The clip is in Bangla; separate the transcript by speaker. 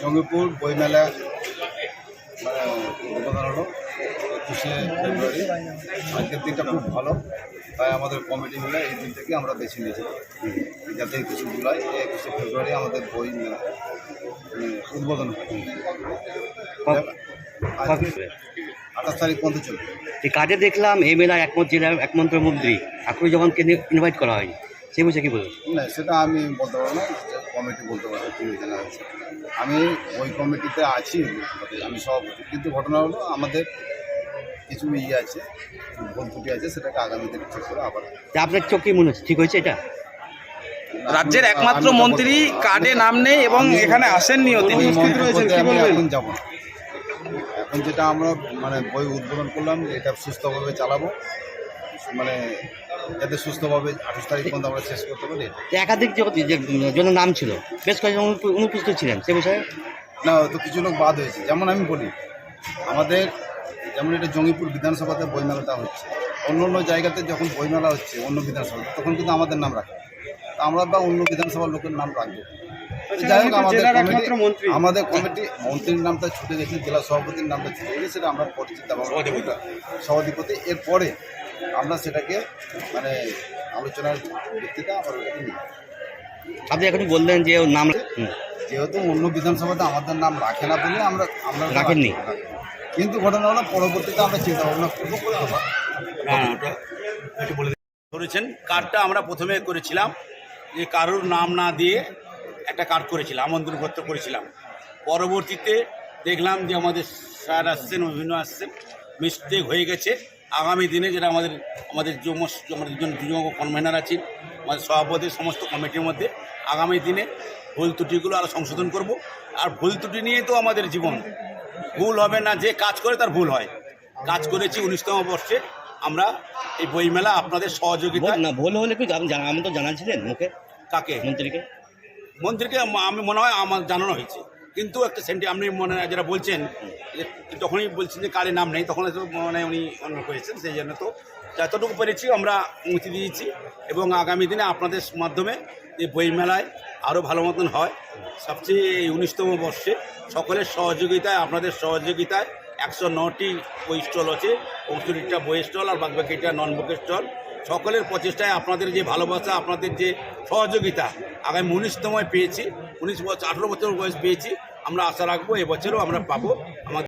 Speaker 1: জঙ্গিপুর বইমেলা উদ্বোধন হলো 21শে ফেব্রুয়ারি। আজকের দিনটা খুব ভালো, তাই আমাদের কমিটি মিলে এই দিন থেকে আমরা বেছে নিয়েছি যাতে 21শে জুলাই 21শে ফেব্রুয়ারি আমাদের বই মেলা উদ্বোধন হয়। 28 তারিখ পর্যন্ত চলবে।
Speaker 2: যে কাজে দেখলাম এই মেলার জেলার একমাত্র মন্ত্রী আখরুজ্জামানকে ইনভাইট করা হয়নি, সে বিষয়ে কি বলবেন?
Speaker 1: না, সেটা আমি বলতে পারবো না, কমিটি বলতে পারবো কি জানা আছে। আমি ওই কমিটিতে আছি, আমি সভাপতি, কিন্তু ঘটনা হলো আমাদের কিছু আছে, ভুল ত্রুটি আছে, সেটাকে আগামী দিনে ঠিক করে আবার।
Speaker 2: আপনার চোখ কি মনে হচ্ছে ঠিক হয়েছে এটা?
Speaker 3: রাজ্যের একমাত্র মন্ত্রী কার্ডে নাম নেই এবং এখানে আসেননিও, তিনি উপস্থিত রয়েছেন, কি বলবেন?
Speaker 1: এখন যাবো না। এখন যেটা আমরা বই উদ্বোধন করলাম, এটা সুস্থভাবে চালাবো, যাতে সুস্থভাবে 28 তারিখ পর্যন্ত আমরা শেষ করতে পারি।
Speaker 2: একাধিক জনের নাম ছিল, বেশ কয়েকজন অনুপস্থিত ছিলেন, সে বিষয়ে
Speaker 1: না, তো কিছু লোক বাদ হয়েছে। যেমন আমি বলি, আমাদের যেমন এটা জঙ্গিপুর বিধানসভাতে বইমেলাটা হচ্ছে, অন্য অন্য জায়গাতে যখন বইমেলা হচ্ছে অন্য বিধানসভা, তখন কিন্তু আমাদের নাম রাখে, আমরা বা অন্য বিধানসভার লোকের নাম রাখবো। যাই হোক, আমাদের কমিটি মন্ত্রীর নামটা ছুটে গেছে, জেলা সভাপতির নামটা ছুটে গেছে, সেটা আমরা পরিচিত সভাধিপতি। এরপরে আমরা সেটাকে আলোচনার ভিত্তিতে আমরা নিই।
Speaker 2: আপনি এখন বললেন যে ওর নাম
Speaker 1: যেহেতু অন্য বিধানসভাতে আমাদের নাম রাখে না বলে আমরা
Speaker 2: রাখেননি,
Speaker 1: কিন্তু ঘটনা হলো পরবর্তীতে আমরা চিন্তা ভাবনা করবো করে আবার
Speaker 4: করেছেন। কার্ডটা আমরা প্রথমে করেছিলাম যে কারোর নাম না দিয়ে একটা কার্ড করেছিলাম, আমন্ত্রণপত্র করেছিলাম। পরবর্তীতে দেখলাম যে আমাদের স্যার আসছেন, বিভিন্ন আসছেন, মিস্টেক হয়ে গেছে। আগামী দিনে যেটা আমাদের দুজন কনভেনার আছেন, আমাদের সভাপতি, সমস্ত কমিটির মধ্যে আগামী দিনে ভুল ত্রুটিগুলো আরও সংশোধন করব। আর ভুল ত্রুটি নিয়েই তো আমাদের জীবন, ভুল হবে না, যে কাজ করে তার ভুল হয়। কাজ করেছি 19তম বর্ষে আমরা এই বইমেলা আপনাদের সহযোগিতা।
Speaker 2: না ভুল হলে কি আমি তো জানাচ্ছিলেন মুখে
Speaker 4: কাকে? মন্ত্রীকে আমি মনে হয় আমার জানানো হয়েছে, কিন্তু একটা আপনি যেটা বলছেন যে যখনই বলছেন যে কারে নাম নেই, তখন উনি অন্য করেছেন, সেই জন্য তো যতটুকু পেরেছি আমরা মুক্তি দিয়েছি। এবং আগামী দিনে আপনাদের মাধ্যমে এই বইমেলায় আরও ভালো মতন হয়। সবচেয়ে এই 19তম বর্ষে সকলের সহযোগিতায়, আপনাদের সহযোগিতায় 109টি বই স্টল আছে, 65টা বই স্টল আর বাকিটা নন বুকের স্টল। সকলের প্রচেষ্টায় আপনাদের যে ভালোবাসা, আপনাদের যে সহযোগিতা আগামী 19তম পেয়েছি, 18 বছর বয়স পেয়েছি, আমরা আশা রাখবো এবছরও আমরা পাবো। আমাদের